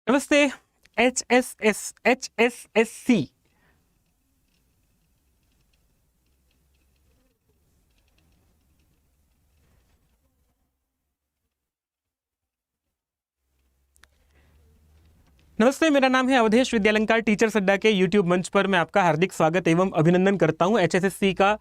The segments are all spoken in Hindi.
नमस्ते। HSSC नमस्ते, मेरा नाम है अवधेश विद्यालंकार। टीचर्स अड्डा के यूट्यूब मंच पर मैं आपका हार्दिक स्वागत एवं अभिनंदन करता हूं। HSSC का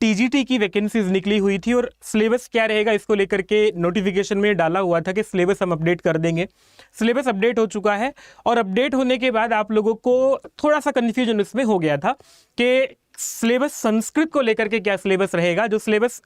TGT की वैकेंसीज निकली हुई थी और सिलेबस क्या रहेगा इसको लेकर के नोटिफिकेशन में डाला हुआ था कि सिलेबस हम अपडेट कर देंगे। सिलेबस अपडेट हो चुका है और अपडेट होने के बाद आप लोगों को थोड़ा सा कन्फ्यूजन इसमें हो गया था कि सिलेबस संस्कृत को लेकर के क्या सिलेबस रहेगा। जो सिलेबस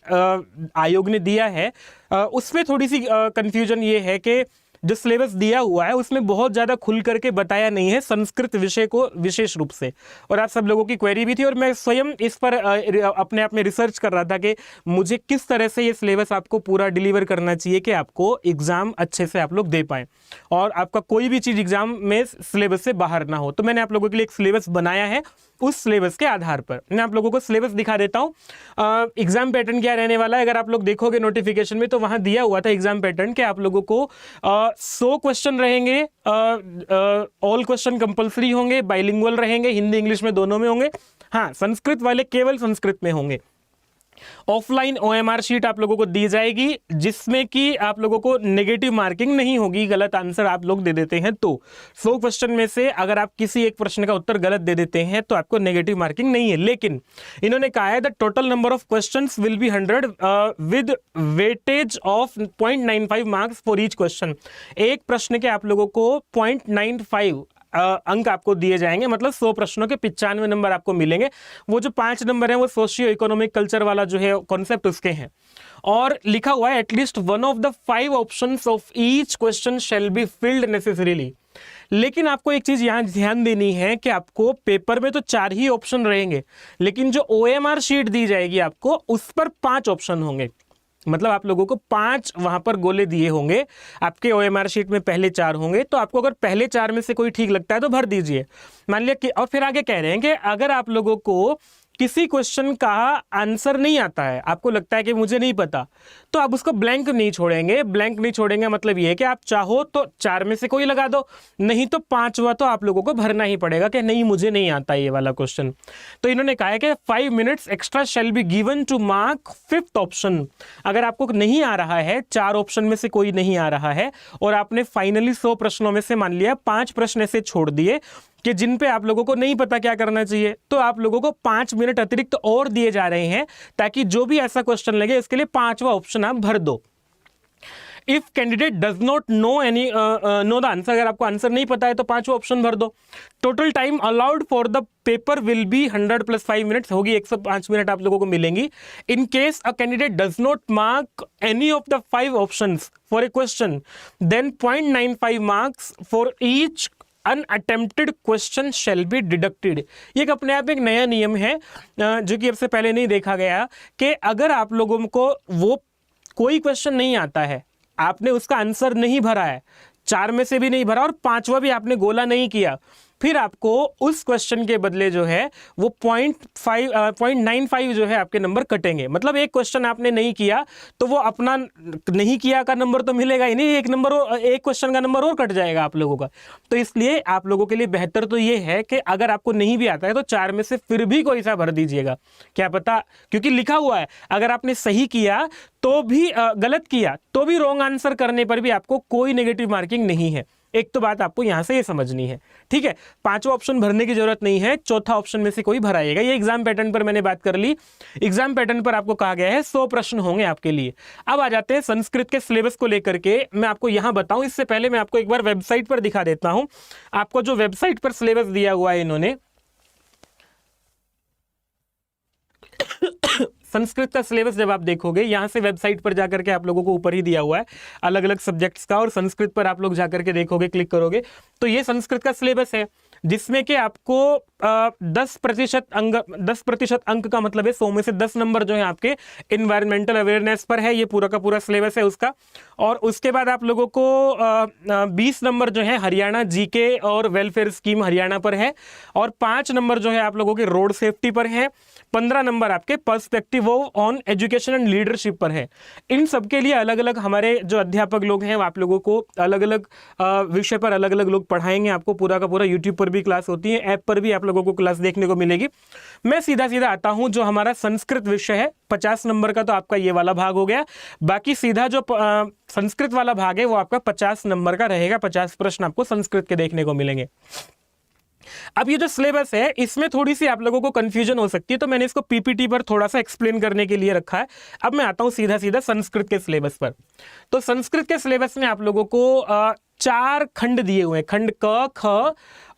आयोग ने दिया है उसमें थोड़ी सी कन्फ्यूजन ये है कि जो सिलेबस दिया हुआ है उसमें बहुत ज़्यादा खुल करके बताया नहीं है संस्कृत विषय को विशेष रूप से। और आप सब लोगों की क्वेरी भी थी और मैं स्वयं इस पर अपने आप में रिसर्च कर रहा था कि मुझे किस तरह से ये सिलेबस आपको पूरा डिलीवर करना चाहिए कि आपको एग्जाम अच्छे से आप लोग दे पाएँ और आपका कोई भी चीज़ एग्जाम में सिलेबस से बाहर ना हो। तो मैंने आप लोगों के लिए एक सिलेबस बनाया है। उस सिलेबस के आधार पर मैं आप लोगों को सिलेबस दिखा देता हूं। एग्जाम पैटर्न क्या रहने वाला है, अगर आप लोग देखोगे नोटिफिकेशन में तो वहां दिया हुआ था एग्जाम पैटर्न के आप लोगों को 100 क्वेश्चन रहेंगे। ऑल क्वेश्चन कंपलसरी होंगे, बाइलिंगुअल रहेंगे, हिंदी इंग्लिश में दोनों में होंगे। हाँ, संस्कृत वाले केवल संस्कृत में होंगे। ऑफलाइन OMR शीट आप लोगों को दी जाएगी जिसमें कि आप लोगों को नेगेटिव मार्किंग नहीं होगी। गलत आंसर आप लोग दे देते हैं तो 100 क्वेश्चन में से अगर आप किसी एक प्रश्न का उत्तर गलत दे देते हैं तो आपको नेगेटिव मार्किंग नहीं है। लेकिन इन्होंने कहा है the total number of questions will be 100 with weightage of 0.95 marks for each question. एक प्रश्न के आप लोगों को 0.95 अंक आपको दिए जाएंगे, मतलब 100 प्रश्नों के 95 नंबर आपको मिलेंगे। वो जो 5 नंबर है वो सोशियो इकोनॉमिक कल्चर वाला जो है कॉन्सेप्ट उसके हैं। और लिखा हुआ है at least one of the 5 options of each question shall be filled necessarily. लेकिन आपको एक चीज यहां ध्यान देनी है कि आपको पेपर में तो 4 ही ऑप्शन रहेंगे, लेकिन जो OMR शीट दी जाएगी आपको उस पर 5 ऑप्शन होंगे। मतलब आप लोगों को 5 वहां पर गोले दिए होंगे। आपके OMR शीट में पहले 4 होंगे, तो आपको अगर पहले 4 में से कोई ठीक लगता है तो भर दीजिए, मान लिया कि। और फिर आगे कह रहे हैं कि अगर आप लोगों को किसी क्वेश्चन का आंसर नहीं आता है, आपको लगता है कि मुझे नहीं पता, तो आप उसको ब्लैंक नहीं छोड़ेंगे। ब्लैंक नहीं छोड़ेंगे मतलब ये है कि आप चाहो तो 4 में से कोई लगा दो, नहीं तो 5वां तो आप लोगों को भरना ही पड़ेगा कि नहीं मुझे नहीं आता ये वाला क्वेश्चन। तो इन्होंने कहा है कि 5 minutes extra shall be given to mark 5th option. अगर आपको नहीं आ रहा है, 4 ऑप्शन में से कोई नहीं आ रहा है और आपने फाइनली 100 प्रश्नों में से मान लिया 5 प्रश्न ऐसे छोड़ दिए कि जिन पे आप लोगों को नहीं पता क्या करना चाहिए, तो आप लोगों को 5 मिनट अतिरिक्त और दिए जा रहे हैं ताकि जो भी ऐसा क्वेश्चन लगे इसके लिए 5वां ऑप्शन आप भर दो। If candidate does not know any know the answer, अगर आपको आंसर नहीं पता है तो 5वां ऑप्शन भर दो। Total time allowed for the paper will be 100 + 5 minutes होगी, 105 मिनट आप लोगों को मिलेंगी। In case a candidate does not mark any of the 5 options for a question then 0.95 marks for each unattempted question shall be deducted. ये एक अपने आप एक नया नियम है जो कि अब से पहले नहीं देखा गया कि अगर आप लोगों को वो कोई क्वेश्चन नहीं आता है, आपने उसका आंसर नहीं भरा है, 4 में से भी नहीं भरा और 5वां भी आपने गोला नहीं किया, फिर आपको उस क्वेश्चन के बदले जो है वो 0.95 जो है आपके नंबर कटेंगे। मतलब एक क्वेश्चन आपने नहीं किया तो वो अपना नहीं किया का नंबर तो मिलेगा ही नहीं, एक क्वेश्चन का नंबर और कट जाएगा आप लोगों का। तो इसलिए आप लोगों के लिए बेहतर तो ये है कि अगर आपको नहीं भी आता है तो 4 में से फिर भी कोई सा भर दीजिएगा, क्या पता, क्योंकि लिखा हुआ है अगर आपने सही किया तो भी गलत किया तो भी रॉन्ग आंसर करने पर भी आपको कोई नेगेटिव मार्किंग नहीं है। एक तो बात आपको यहां से ये समझनी है, ठीक है। 5वां ऑप्शन भरने की जरूरत नहीं है, 4था ऑप्शन में से कोई भराएगा। ये एग्जाम पैटर्न पर मैंने बात कर ली। एग्जाम पैटर्न पर आपको कहा गया है 100 प्रश्न होंगे आपके लिए। अब आ जाते हैं संस्कृत के सिलेबस को लेकर के। मैं आपको यहां बताऊं इससे पहले मैं आपको एक बार वेबसाइट पर दिखा देता हूं। आपको जो वेबसाइट पर सिलेबस दिया हुआ है इन्होंने, संस्कृत का सिलेबस जब आप देखोगे यहां से वेबसाइट पर जाकर के आप लोगों को ऊपर ही दिया हुआ है अलग अलग सब्जेक्ट्स का, और संस्कृत पर आप लोग जाकर के देखोगे, क्लिक करोगे तो ये संस्कृत का सिलेबस है जिसमें कि आपको 10% अंक का मतलब है 100 में से 10 नंबर जो है आपके इन्वायरमेंटल अवेयरनेस पर है। ये पूरा का पूरा सिलेबस है उसका। और उसके बाद आप लोगों को 20 नंबर जो है हरियाणा जीके और वेलफेयर स्कीम हरियाणा पर है, और 5 नंबर जो है आप लोगों के रोड सेफ्टी पर है, 15 नंबर आपके perspective on education and leadership पर है। इन सब के लिए अलग अलग हमारे जो अध्यापक लोग हैं आप लोगों को अलग अलग विषय पर अलग अलग लोग पढ़ाएंगे। आपको पूरा का पूरा यूट्यूब पर भी क्लास होती है, ऐप पर भी आप लोगों को क्लास देखने को मिलेगी। मैं सीधा सीधा आता हूं, जो हमारा संस्कृत विषय है 50 नंबर का, तो आपका ये वाला भाग हो गया। बाकी सीधा जो संस्कृत वाला भाग है वो आपका 50 नंबर का रहेगा। 50 प्रश्न आपको संस्कृत के देखने को मिलेंगे। अब ये जो सिलेबस है इसमें थोड़ी सी आप लोगों को कंफ्यूजन हो सकती है, तो मैंने इसको पीपीटी पर थोड़ा सा एक्सप्लेन करने के लिए रखा है। अब मैं आता हूं सीधा सीधा संस्कृत के सिलेबस पर। तो संस्कृत के सिलेबस में आप लोगों को 4 खंड दिए हुए हैं, खंड क, ख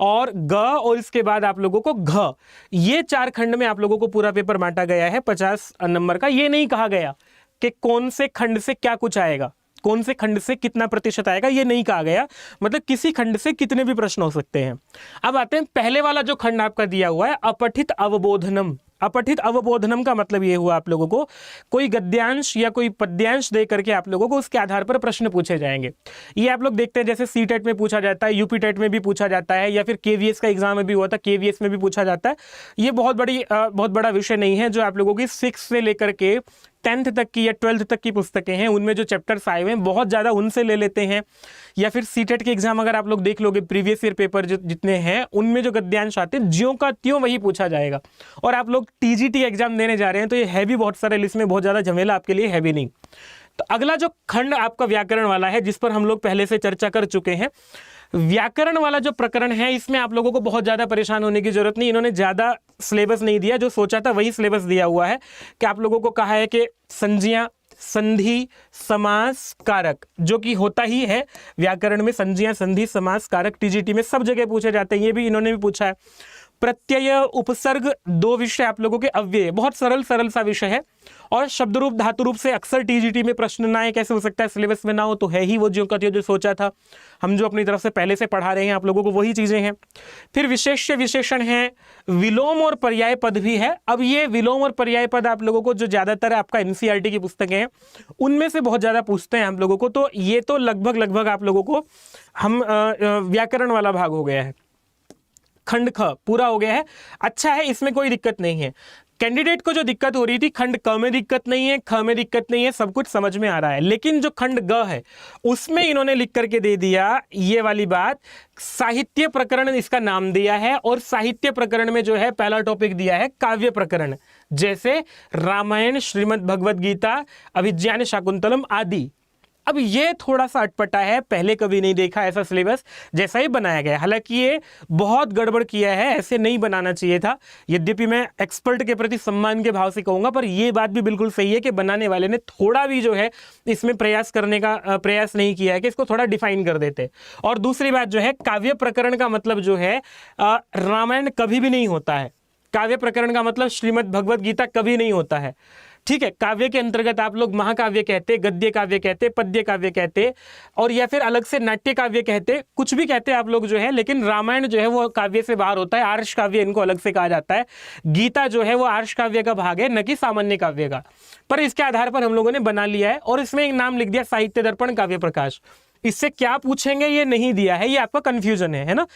और ग, और इसके बाद आप लोगों को घ। ये 4 खंड में आप लोगों को पूरा पेपर बांटा गया है 50 नंबर का। ये नहीं कहा गया कि कौन से खंड से क्या कुछ आएगा, कौन से खंड से कितना प्रतिशत आएगा, ये नहीं कहा गया। मतलब किसी खंड से कितने भी प्रश्न हो सकते हैं। अब आते हैं पहले वाला जो खंड आपका दिया हुआ है, अपठित अवबोधनम। अपठित अवबोधनम का मतलब ये हुआ आप लोगों को कोई गद्यांश या कोई पद्यांश दे करके आप लोगों को उसके आधार पर प्रश्न पूछे जाएंगे। ये आप लोग देखते हैं जैसे सीटेट में पूछा जाता है, यूपी टेट में भी पूछा जाता है, या फिर केवीएस का एग्जाम में भी हुआ था, केवीएस में भी पूछा जाता है। ये बहुत बड़ा विषय नहीं है। जो आप लोगों की 6 से लेकर के 10th तक की या 12th तक की पुस्तकें हैं, उनमें जो चैप्टर्स आए हुए हैं बहुत ज़्यादा उनसे ले लेते हैं। या फिर सीटेट के एग्जाम अगर आप लोग देख लोगे, प्रीवियस ईयर पेपर जितने हैं उनमें जो गद्यांश आते हैं ज्यों का त्यों वही पूछा जाएगा। और आप लोग टीजीटी एग्जाम देने जा रहे हैं तो ये है भी बहुत सारे, लिस्ट में बहुत ज़्यादा झमेला आपके लिए है भी नहीं। तो अगला जो खंड आपका व्याकरण वाला है, जिस पर हम लोग पहले से चर्चा कर चुके हैं, व्याकरण वाला जो प्रकरण है इसमें आप लोगों को बहुत ज़्यादा परेशान होने की जरूरत नहीं। इन्होंने ज़्यादा सिलेबस नहीं दिया, जो सोचा था वही सिलेबस दिया हुआ है। कि आप लोगों को कहा है कि संज्ञा, संधि, समास, कारक, जो कि होता ही है व्याकरण में, संज्ञा, संधि, समास, कारक टीजीटी में सब जगह पूछे जाते हैं। ये भी इन्होंने भी पूछा है। प्रत्यय, उपसर्ग, 2 विषय आप लोगों के अव्यय, बहुत सरल सा विषय है। और शब्द रूप, धातु रूप से अक्सर टीजीटी में प्रश्न ना आए, कैसे हो सकता है सिलेबस में ना हो, तो है ही वो ज्यों का त्यों जो सोचा था। हम जो अपनी तरफ से पहले से पढ़ा रहे हैं आप लोगों को वही चीजें हैं। फिर विशेष्य विशेषण है, विलोम और पर्याय पद भी है। अब ये विलोम और पर्याय पद आप लोगों को जो ज्यादातर आपका एनसीईआरटी की पुस्तकें हैं उनमें से बहुत ज्यादा पूछते हैं हम लोगों को। तो ये तो लगभग आप लोगों को हम व्याकरण वाला भाग हो गया है। खंड ख पूरा हो गया है। अच्छा है, इसमें कोई दिक्कत नहीं है। कैंडिडेट को जो दिक्कत हो रही थी, खंड क में दिक्कत नहीं है, ख में दिक्कत नहीं है, सब कुछ समझ में आ रहा है। लेकिन जो खंड ग है उसमें इन्होंने लिख करके दे दिया ये वाली बात, साहित्य प्रकरण इसका नाम दिया है। और साहित्य प्रकरण में जो है पहला टॉपिक दिया है काव्य प्रकरण, जैसे रामायण, श्रीमद् भगवद गीता, अभिज्ञान शाकुंतलम आदि। अब ये थोड़ा सा अटपटा है, पहले कभी नहीं देखा ऐसा सिलेबस जैसा ही बनाया गया। हालांकि ये बहुत गड़बड़ किया है, ऐसे नहीं बनाना चाहिए था। यद्यपि मैं एक्सपर्ट के प्रति सम्मान के भाव से कहूंगा, पर ये बात भी बिल्कुल सही है कि बनाने वाले ने थोड़ा भी जो है इसमें प्रयास करने का प्रयास नहीं किया है कि इसको थोड़ा डिफाइन कर देते। और दूसरी बात जो है, काव्य प्रकरण का मतलब जो है रामायण कभी भी नहीं होता है। काव्य प्रकरण का मतलब श्रीमद् भगवद गीता कभी नहीं होता है। ठीक है, काव्य के अंतर्गत आप लोग महाकाव्य कहते, गद्य काव्य कहते, पद्य काव्य कहते, और या फिर अलग से नाट्य काव्य कहते, कुछ भी कहते आप लोग जो है। लेकिन रामायण जो है वो काव्य से बाहर होता है, आर्ष काव्य इनको अलग से कहा जाता है। गीता जो है वो आर्ष काव्य का भाग है, न कि सामान्य काव्य का। पर इसके आधार पर हम लोगों ने बना लिया है और इसमें एक नाम लिख दिया साहित्य दर्पण काव्य प्रकाश। इससे क्या पूछेंगे ये नहीं दिया है, ये आपका कंफ्यूजन है ना।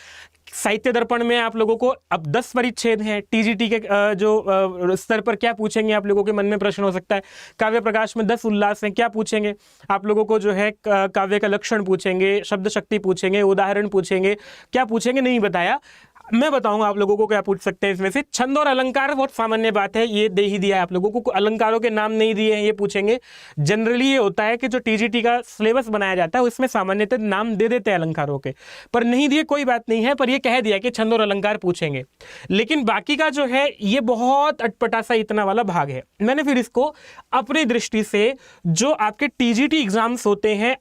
साहित्य दर्पण में आप लोगों को अब 10 परिच्छेद हैं। टीजीटी के जो स्तर पर क्या पूछेंगे आप लोगों के मन में प्रश्न हो सकता है। काव्य प्रकाश में 10 उल्लास हैं, क्या पूछेंगे आप लोगों को जो है काव्य का लक्षण पूछेंगे, शब्द शक्ति पूछेंगे, उदाहरण पूछेंगे, क्या पूछेंगे नहीं बताया। मैं बताऊंगा आप लोगों को क्या पूछ सकते हैं इसमें से। छंद और अलंकार बहुत सामान्य बात है, ये दे ही दिया है आप लोगों को। अलंकारों के नाम नहीं दिए हैं, ये पूछेंगे। जनरली ये होता है कि जो टीजीटी का सिलेबस बनाया जाता है उसमें सामान्यतः नाम दे देते हैं अलंकारों के, पर नहीं दिए कोई बात नहीं है। पर ये कह दिया कि छंद और अलंकार पूछेंगे। लेकिन बाकी का जो है ये बहुत अटपटा सा इतना वाला भाग है। मैंने फिर इसको अपनी दृष्टि से जो आपके टीजीटी एग्जाम्स होते हैं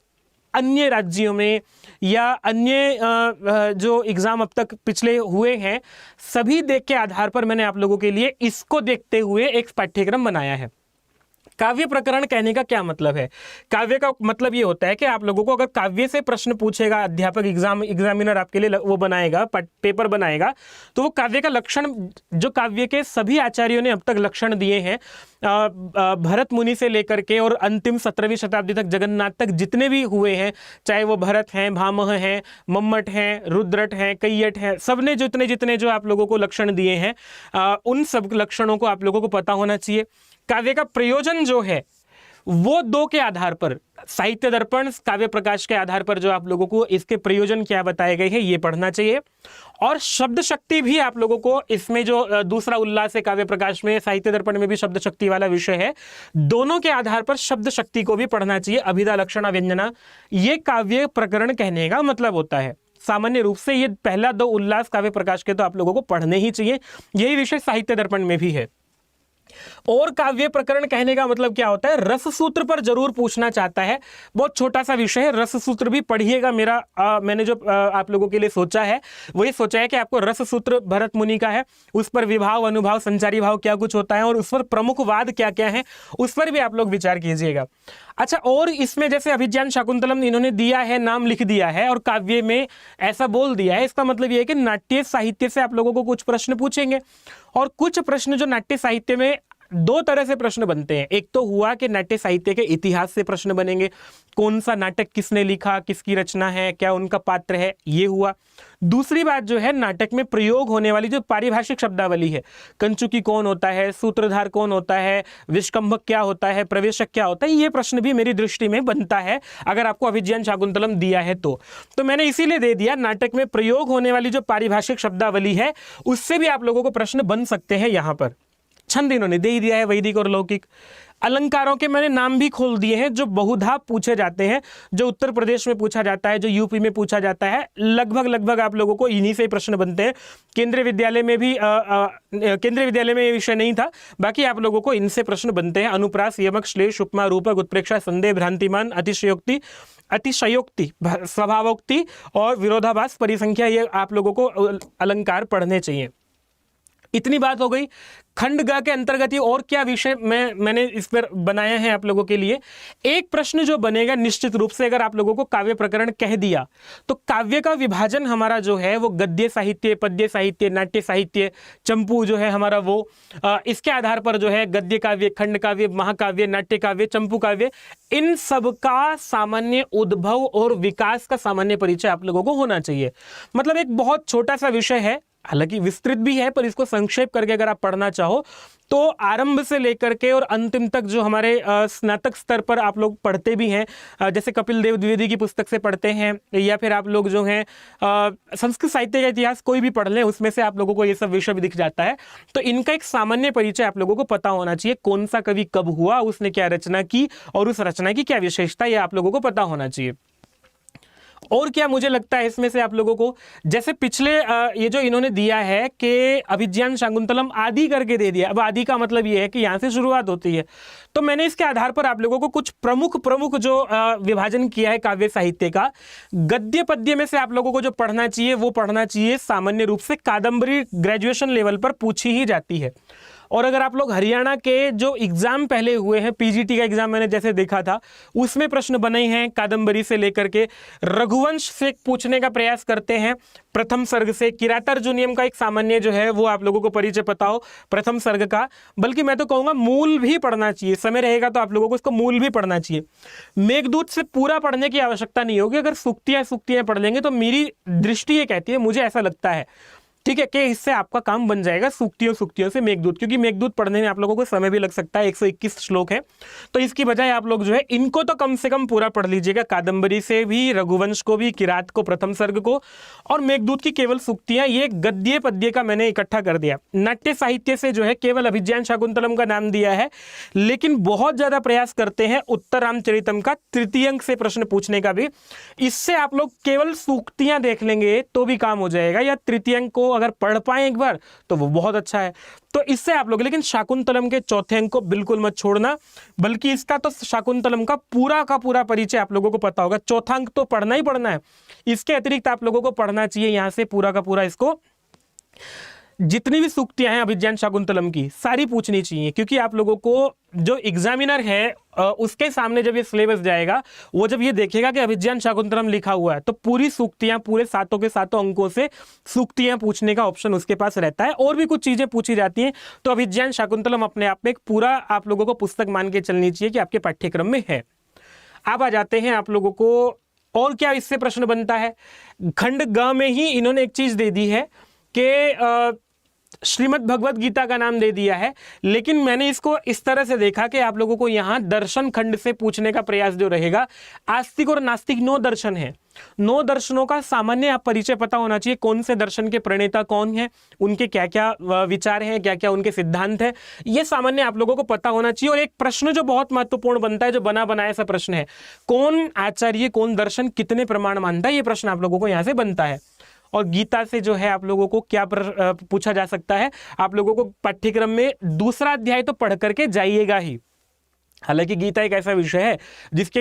अन्य राज्यों में या अन्य जो एग्जाम अब तक पिछले हुए हैं, सभी देख के आधार पर मैंने आप लोगों के लिए इसको देखते हुए एक पाठ्यक्रम बनाया है। काव्य प्रकरण कहने का क्या मतलब है? काव्य का मतलब ये होता है कि आप लोगों को अगर काव्य से प्रश्न पूछेगा अध्यापक, एग्जामिनर आपके लिए वो बनाएगा, पेपर बनाएगा, तो वो काव्य का लक्षण, जो काव्य के सभी आचार्यों ने अब तक लक्षण दिए हैं, भरत मुनि से लेकर के और अंतिम 17वीं शताब्दी तक जगन्नाथ तक जितने भी हुए हैं, चाहे वो भरत हैं, भामह हैं, मम्मट हैं, रुद्रट हैं, कैयट हैं, सबने जितने जितने जो आप लोगों को लक्षण दिए हैं, उन सब लक्षणों को आप लोगों को पता होना चाहिए। काव्य का प्रयोजन जो है वो दो के आधार पर, साहित्य दर्पण, काव्य प्रकाश के आधार पर जो आप लोगों को इसके प्रयोजन क्या बताए गए हैं ये पढ़ना चाहिए। और शब्द शक्ति भी आप लोगों को इसमें जो दूसरा उल्लास है काव्य प्रकाश में, साहित्य दर्पण में भी शब्द शक्ति वाला विषय है, दोनों के आधार पर शब्द शक्ति को भी पढ़ना चाहिए। अभिधा, लक्षणा, व्यंजना, ये काव्य प्रकरण कहने का मतलब होता है। सामान्य रूप से ये पहला दो उल्लास काव्य प्रकाश के तो आप लोगों को पढ़ने ही चाहिए। यही विषय साहित्य दर्पण में भी है। और काव्य प्रकरण कहने का मतलब क्या होता है? रस सूत्र पर जरूर पूछना चाहता है। बहुत छोटा सा विषय है, रस सूत्र भी पढ़िएगा। मैंने जो आप लोगों के लिए सोचा है वो ये सोचा है कि आपको रस सूत्र भरत मुनि का है, उस पर विभाव, अनुभाव, संचारी भाव क्या कुछ होता है और उस पर प्रमुख वाद क्या क्या है, उस पर भी आप लोग विचार कीजिएगा। अच्छा, और इसमें जैसे अभिज्ञान शाकुंतलम इन्होंने दिया है, नाम लिख दिया है और काव्य में ऐसा बोल दिया है, इसका मतलब ये है कि नाट्य साहित्य से आप लोगों को कुछ प्रश्न पूछेंगे। और कुछ प्रश्न जो नाट्य साहित्य में दो तरह से प्रश्न बनते हैं। एक तो हुआ कि नाट्य साहित्य के इतिहास से प्रश्न बनेंगे, कौन सा नाटक किसने लिखा, किसकी रचना है, क्या उनका पात्र है, ये हुआ। दूसरी बात जो है, नाटक में प्रयोग होने वाली जो पारिभाषिक शब्दावली है, कंचुकी कौन होता है, सूत्रधार कौन होता है, विष्कंभक क्या होता है, प्रवेशक क्या होता है, ये प्रश्न भी मेरी दृष्टि में बनता है अगर आपको अभिज्ञान शाकुंतलम दिया है तो मैंने इसीलिए दे दिया। नाटक में प्रयोग होने वाली जो पारिभाषिक शब्दावली है उससे भी आप लोगों को प्रश्न बन सकते हैं। यहाँ पर छंद इन्होंने दे ही दिया है, वैदिक और लौकिक। अलंकारों के मैंने नाम भी खोल दिए हैं जो बहुधा पूछे जाते हैं, जो उत्तर प्रदेश में पूछा जाता है, जो यूपी में पूछा जाता है। लगभग आप लोगों को इन्हीं से ही प्रश्न बनते हैं। केंद्रीय विद्यालय में भी केंद्रीय विद्यालय में ये विषय नहीं था, बाकी आप लोगों को इनसे प्रश्न बनते हैं। अनुप्रास, यमक, श्लेष, उपमा, रूपक, उत्प्रेक्षा, संदेह, भ्रांतिमान, अतिशयोक्ति, स्वभावोक्ति और विरोधाभास, परिसंख्या, ये आप लोगों को अलंकार पढ़ने चाहिए। इतनी बात हो गई। खंड ग के अंतर्गत ये और क्या विषय मैंने इस पर बनाया है आप लोगों के लिए। एक प्रश्न जो बनेगा निश्चित रूप से, अगर आप लोगों को काव्य प्रकरण कह दिया तो काव्य का विभाजन हमारा जो है वो गद्य साहित्य, पद्य साहित्य, नाट्य साहित्य, चंपू जो है हमारा वो, इसके आधार पर जो है गद्य काव्य, खंड काव्य, महाकाव्य, नाट्य काव्य, चंपू काव्य, इन सब का सामान्य उद्भव और विकास का सामान्य परिचय आप लोगों को होना चाहिए। मतलब एक बहुत छोटा सा विषय है, हालांकि विस्तृत भी है, पर इसको संक्षेप करके अगर आप पढ़ना चाहो तो आरंभ से लेकर के और अंतिम तक जो हमारे स्नातक स्तर पर आप लोग पढ़ते भी हैं, जैसे कपिल देव द्विवेदी की पुस्तक से पढ़ते हैं, या फिर आप लोग जो हैं संस्कृत साहित्य का इतिहास कोई भी पढ़ लें, उसमें से आप लोगों को ये सब विषय भी दिख जाता है। तो इनका एक सामान्य परिचय आप लोगों को पता होना चाहिए। कौन सा कवि कब हुआ, उसने क्या रचना की और उस रचना की क्या विशेषता, ये आप लोगों को पता होना चाहिए। और क्या मुझे लगता है इसमें से आप लोगों को, जैसे पिछले ये जो इन्होंने दिया है कि अभिज्ञान शाकुंतलम आदि करके दे दिया, अब आदि का मतलब ये है कि यहाँ से शुरुआत होती है, तो मैंने इसके आधार पर आप लोगों को कुछ प्रमुख जो विभाजन किया है काव्य साहित्य का। गद्य पद्य में से आप लोगों को जो पढ़ना चाहिए वो पढ़ना चाहिए। सामान्य रूप से कादम्बरी ग्रेजुएशन लेवल पर पूछी ही जाती है। और अगर आप लोग हरियाणा के जो एग्जाम पहले हुए हैं, पीजीटी का एग्जाम मैंने जैसे देखा था, उसमें प्रश्न बने हैं कादम्बरी से लेकर के रघुवंश से पूछने का प्रयास करते हैं, प्रथम सर्ग से। किरातार्जुनीयम का एक सामान्य जो है वो आप लोगों को परिचय पता हो प्रथम सर्ग का, बल्कि मैं तो कहूँगा मूल भी पढ़ना चाहिए। समय रहेगा तो आप लोगों को इसको मूल भी पढ़ना चाहिए। मेघदूत से पूरा पढ़ने की आवश्यकता नहीं होगी, अगर सूक्तियाँ पढ़ लेंगे तो मेरी दृष्टि ये कहती है, मुझे ऐसा लगता है, ठीक है, कि इससे आपका काम बन जाएगा सूक्तियों से मेघदूत, क्योंकि मेघदूत पढ़ने में आप लोगों को समय भी लग सकता है, 121 श्लोक है। तो इसकी बजाय आप लोग जो है इनको तो कम से कम पूरा पढ़ लीजिएगा, कादम्बरी से भी, रघुवंश को भी, किरात को, प्रथम सर्ग को, और मेघदूत की केवल सूक्तियां। ये गद्य पद्य का मैंने इकट्ठा कर दिया। नाट्य साहित्य से जो है केवल अभिज्ञान शाकुंतलम का नाम दिया है, लेकिन बहुत ज्यादा प्रयास करते हैं उत्तर रामचरितम का तृतीय अंक से प्रश्न पूछने का भी। इससे आप लोग केवल सूक्तियां देख लेंगे तो भी काम हो जाएगा, या तृतीय अंक को अगर पढ़ पाए एक बार तो वो बहुत अच्छा है। तो इससे आप लोग, लेकिन शाकुंतलम के चौथे अंक को बिल्कुल मत छोड़ना, बल्कि इसका तो शाकुंतलम का पूरा परिचय आप लोगों को पता होगा। चौथा अंक तो पढ़ना ही पढ़ना है, इसके अतिरिक्त आप लोगों को पढ़ना चाहिए यहाँ से पूरा का पूरा इसको जितनी भी सूक्तियां हैं अभिज्ञान शाकुंतलम की सारी पूछनी चाहिए, क्योंकि आप लोगों को जो एग्जामिनर है उसके सामने जब ये सिलेबस जाएगा, वो जब ये देखेगा कि अभिज्ञान शाकुंतलम लिखा हुआ है, तो पूरी सूक्तियां, पूरे सातों के सातों अंकों से सूक्तियां पूछने का ऑप्शन उसके पास रहता है। और भी कुछ चीजें पूछी जाती हैं, तो अभिज्ञान शाकुंतलम अपने आप में एक पूरा आप लोगों को पुस्तक मान के चलनी चाहिए कि आपके पाठ्यक्रम में है। अब आ जाते हैं आप लोगों को, और क्या इससे प्रश्न बनता है। खंड ग में ही इन्होंने एक चीज दे दी है कि श्रीमद् भगवत गीता का नाम दे दिया है, लेकिन मैंने इसको इस तरह से देखा कि आप लोगों को यहां दर्शन खंड से पूछने का प्रयास जो रहेगा। आस्तिक और नास्तिक 9 दर्शन है, 9 दर्शनों का सामान्य आप परिचय पता होना चाहिए। कौन से दर्शन के प्रणेता कौन है, उनके क्या क्या विचार हैं, क्या क्या उनके सिद्धांत है, ये सामान्य आप लोगों को पता होना चाहिए। और एक प्रश्न जो बहुत महत्वपूर्ण बनता है, जो बना बनाया सा प्रश्न है, कौन आचार्य, कौन दर्शन कितने प्रमाण मानता है, ये प्रश्न आप लोगों को यहां से बनता है। और गीता से जो है आप लोगों को क्या पूछा जा सकता है, आप लोगों को पाठ्यक्रम में दूसरा अध्याय तो पढ़ करके जाइएगा ही। हालांकि गीता एक ऐसा विषय है जिसके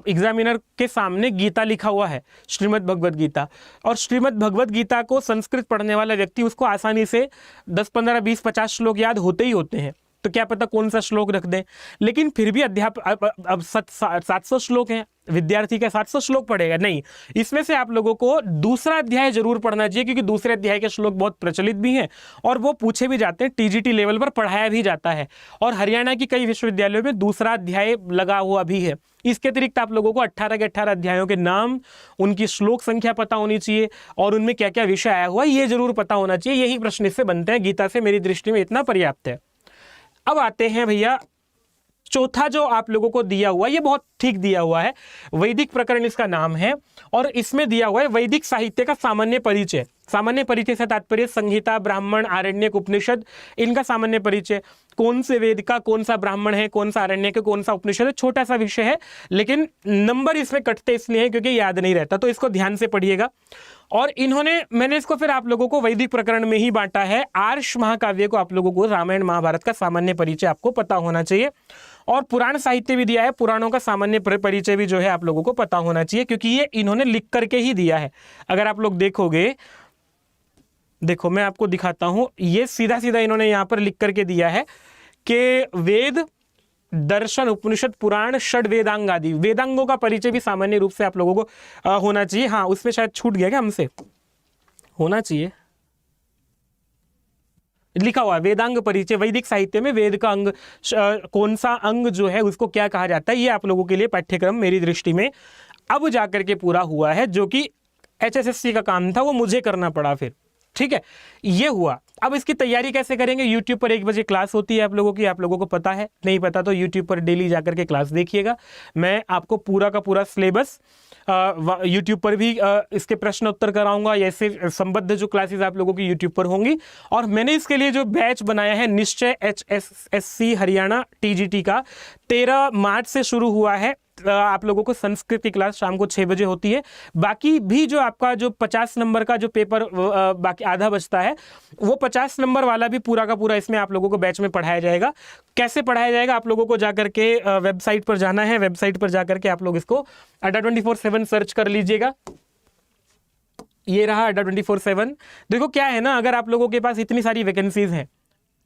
एग्जामिनर के सामने गीता लिखा हुआ है, श्रीमद् भगवत गीता, और श्रीमद् भगवत गीता को संस्कृत पढ़ने वाला व्यक्ति उसको आसानी से 10, 15, 20, 50 श्लोक याद होते ही होते हैं। तो क्या पता कौन सा श्लोक रख दें, लेकिन फिर भी अब 700 श्लोक हैं, विद्यार्थी का 700 श्लोक पढ़ेगा नहीं। इसमें से आप लोगों को दूसरा अध्याय जरूर पढ़ना चाहिए, क्योंकि दूसरे अध्याय के श्लोक बहुत प्रचलित भी हैं और वो पूछे भी जाते हैं, टीजीटी लेवल पर पढ़ाया भी जाता है। और हरियाणा की कई विश्वविद्यालयों में दूसरा अध्याय लगा हुआ भी है। इसके अतिरिक्त आप लोगों को 18 के 18 अध्यायों के नाम, उनकी श्लोक संख्या पता होनी चाहिए और उनमें क्या क्या विषय आया हुआ है ये जरूर पता होना चाहिए। यही प्रश्न इससे बनते हैं, गीता से मेरी दृष्टि में इतना पर्याप्त है। अब आते हैं भैया चौथा जो आप लोगों को दिया हुआ, ये बहुत ठीक दिया हुआ है, वैदिक प्रकरण इसका नाम है, और इसमें दिया हुआ है वैदिक साहित्य का सामान्य परिचय। सामान्य परिचय से तात्पर्य संहिता, ब्राह्मण, आरण्यक, उपनिषद, इनका सामान्य परिचय। कौन से वेद का कौन सा ब्राह्मण है, कौन सा आरण्यक है, कौन सा उपनिषद है, छोटा सा विषय है, लेकिन नंबर इसमें कटते इसलिए है क्योंकि याद नहीं रहता, तो इसको ध्यान से पढ़िएगा। और मैंने इसको फिर आप लोगों को वैदिक प्रकरण में ही बांटा है। आर्ष महाकाव्य को आप लोगों को रामायण महाभारत का सामान्य परिचय आपको पता होना चाहिए, और पुराण साहित्य भी दिया है, पुराणों का सामान्य परिचय भी जो है आप लोगों को पता होना चाहिए, क्योंकि ये इन्होंने लिख करके ही दिया है। अगर आप लोग देखोगे, देखो मैं आपको दिखाता हूं, ये सीधा सीधा इन्होंने यहां पर लिख करके दिया है कि वेद, दर्शन, उपनिषद, पुराण, षड वेदांग आदि, वेदांगों का परिचय भी सामान्य रूप से आप लोगों को होना चाहिए। हाँ, उसमें शायद छूट गया क्या, हमसे होना चाहिए, लिखा हुआ है वेदांग परिचय। वैदिक साहित्य में वेद का अंग, कौन सा अंग जो है उसको क्या कहा जाता है, ये आप लोगों के लिए पाठ्यक्रम मेरी दृष्टि में अब जाकर के पूरा हुआ है, जो कि HSSC का काम था, वो मुझे करना पड़ा फिर। ठीक है, ये हुआ। अब इसकी तैयारी कैसे करेंगे? YouTube पर 1 बजे क्लास होती है आप लोगों की, आप लोगों को पता है, नहीं पता तो YouTube पर डेली जाकर के क्लास देखिएगा। मैं आपको पूरा का पूरा सिलेबस YouTube पर भी इसके प्रश्न उत्तर कराऊंगा, ऐसे संबद्ध जो क्लासेस आप लोगों की YouTube पर होंगी। और मैंने इसके लिए जो बैच बनाया है निश्चय HSSC हरियाणा TGT का, 13 मार्च से शुरू हुआ है। आप लोगों को संस्कृत की क्लास शाम को 6 बजे होती है। बाकी भी जो आपका जो 50 नंबर का जो पेपर बाकी आधा बचता है, वो 50 नंबर वाला भी पूरा का पूरा इसमें आप लोगों को बैच में पढ़ाया जाएगा। कैसे पढ़ाया जाएगा? आप लोगों को जाकर के वेबसाइट पर जाना है, वेबसाइट पर जाकर के आप लोग इसको अड्डा 24/7 सर्च कर लीजिएगा। ये रहा अड्डा 24/7। देखो क्या है ना, अगर आप लोगों के पास इतनी सारी वैकेंसीज हैं,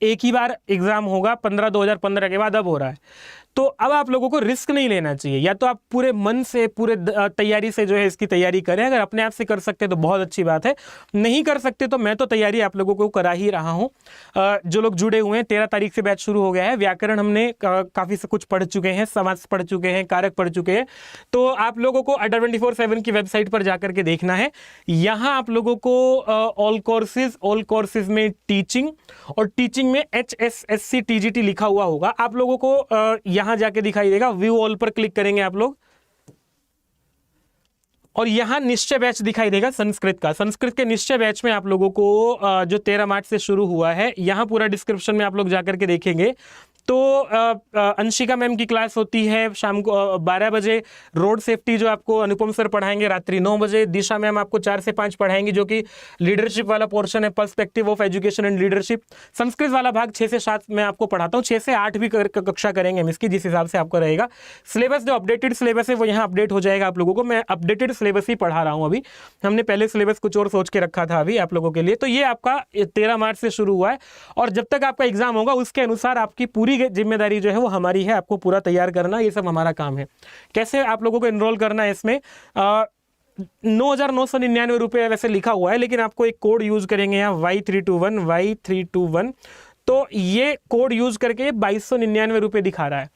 एक ही बार एग्जाम होगा 2015 के बाद अब हो रहा है, तो अब आप लोगों को रिस्क नहीं लेना चाहिए। या तो आप पूरे मन से, पूरे तैयारी से जो है इसकी तैयारी करें। अगर अपने आप से कर सकते तो बहुत अच्छी बात है, नहीं कर सकते तो मैं तो तैयारी आप लोगों को करा ही रहा हूँ। जो लोग जुड़े हुए हैं, 13 तारीख से बैच शुरू हो गया है। व्याकरण हमने काफ़ी से कुछ पढ़ चुके हैं, समास पढ़ चुके हैं, कारक पढ़ चुके हैं। तो आप लोगों को अड्डा 24/7 की वेबसाइट पर जाकर के देखना है। यहाँ आप लोगों को ऑल कोर्सेज में टीचिंग, और टीचिंग में HSSC TGT लिखा हुआ होगा। आप लोगों को यहां जाके दिखाई देगा, व्यू ऑल पर क्लिक करेंगे आप लोग, और यहां निश्चय बैच दिखाई देगा संस्कृत का। संस्कृत के निश्चय बैच में आप लोगों को जो 13 मार्च से शुरू हुआ है, यहां पूरा डिस्क्रिप्शन में आप लोग जाकर के देखेंगे तो अंशिका मैम की क्लास होती है शाम को 12 बजे। रोड सेफ्टी जो आपको अनुपम सर पढ़ाएंगे रात्रि 9 बजे। दिशा मैम आपको 4 से 5 पढ़ाएंगी, जो कि लीडरशिप वाला पोर्शन है, perspective of education and leadership. Sanskrit वाला भाग 6 से 7 मैं आपको पढ़ाता हूँ, 6 से 8 भी कक्षा करेंगे हम इसकी, जिस हिसाब से आपका रहेगा सिलेबस। जो अपडेटेड सिलेबस है वो यहाँ अपडेट हो जाएगा आप लोगों को। मैं अपडेटेड सिलेबस ही पढ़ा रहा हूँ अभी, हमने पहले सिलेबस कुछ और सोच के रखा था अभी आप लोगों के लिए। तो ये आपका 13 मार्च से शुरू हुआ है और जब तक आपका एग्जाम होगा उसके अनुसार आपकी पूरी जिम्मेदारी जो है वो हमारी है, आपको पूरा तैयार करना, ये सब हमारा काम है। कैसे आप लोगों को एनरोल करना है इसमें, 9,999 रुपये वैसे लिखा हुआ है, लेकिन आपको एक कोड यूज करेंगे यहाँ Y321। तो ये कोड यूज करके 2,299 रुपये दिखा रहा है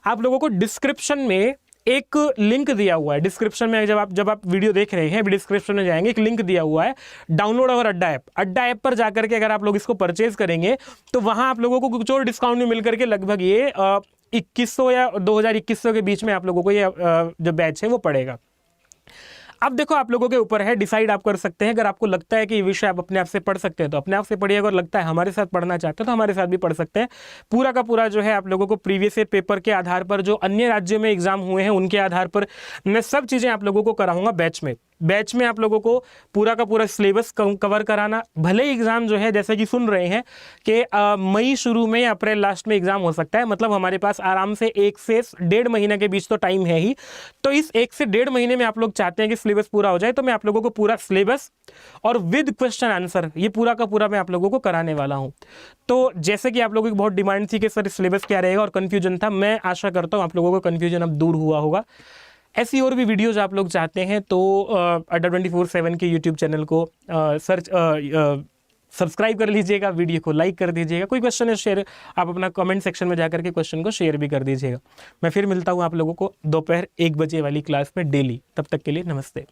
आप लोगों को। डिस्क्रिप्शन में एक लिंक दिया हुआ है, डिस्क्रिप्शन में जब आप वीडियो देख रहे हैं डिस्क्रिप्शन में जाएंगे, एक लिंक दिया हुआ है डाउनलोड और अड्डा ऐप पर जाकर के अगर आप लोग इसको परचेज करेंगे तो वहां आप लोगों को कुछ और डिस्काउंट में मिल करके लगभग ये 2100 या 2,000-2,100 के बीच में आप लोगों को ये जो बैच है वो पड़ेगा। अब देखो आप लोगों के ऊपर है, डिसाइड आप कर सकते हैं। अगर आपको लगता है कि ये विषय आप अपने आप से पढ़ सकते हैं तो अपने आप से पढ़िए, अगर लगता है हमारे साथ पढ़ना चाहते हैं तो हमारे साथ भी पढ़ सकते हैं। पूरा का पूरा जो है आप लोगों को प्रीवियस ईयर पेपर के आधार पर, जो अन्य राज्यों में एग्जाम हुए हैं उनके आधार पर मैं सब चीज़ें आप लोगों को कराऊंगा बैच में आप लोगों को पूरा का पूरा सिलेबस कवर कराना। भले ही एग्जाम जो है जैसे कि सुन रहे हैं कि मई शुरू में या अप्रैल लास्ट में एग्जाम हो सकता है, मतलब हमारे पास आराम से 1 से 1.5 महीने के बीच तो टाइम है ही। तो इस 1 से 1.5 महीने में आप लोग चाहते हैं कि सिलेबस पूरा हो जाए, तो मैं आप लोगों को पूरा सिलेबस और विद क्वेश्चन आंसर ये पूरा का पूरा मैं आप लोगों को कराने वाला हूँ। तो जैसे कि आप लोगों की बहुत डिमांड थी कि सर सिलेबस क्या रहेगा और कन्फ्यूजन था, मैं आशा करता हूँ आप लोगों को कन्फ्यूजन अब दूर हुआ होगा। ऐसी और भी वीडियोज आप लोग चाहते हैं तो अड्डा 24/7 के यूट्यूब चैनल को सब्सक्राइब कर लीजिएगा, वीडियो को लाइक कर दीजिएगा। कोई क्वेश्चन है शेयर आप अपना कमेंट सेक्शन में जाकर के क्वेश्चन को शेयर भी कर दीजिएगा। मैं फिर मिलता हूँ आप लोगों को दोपहर 1 बजे वाली क्लास में डेली। तब तक के लिए नमस्ते।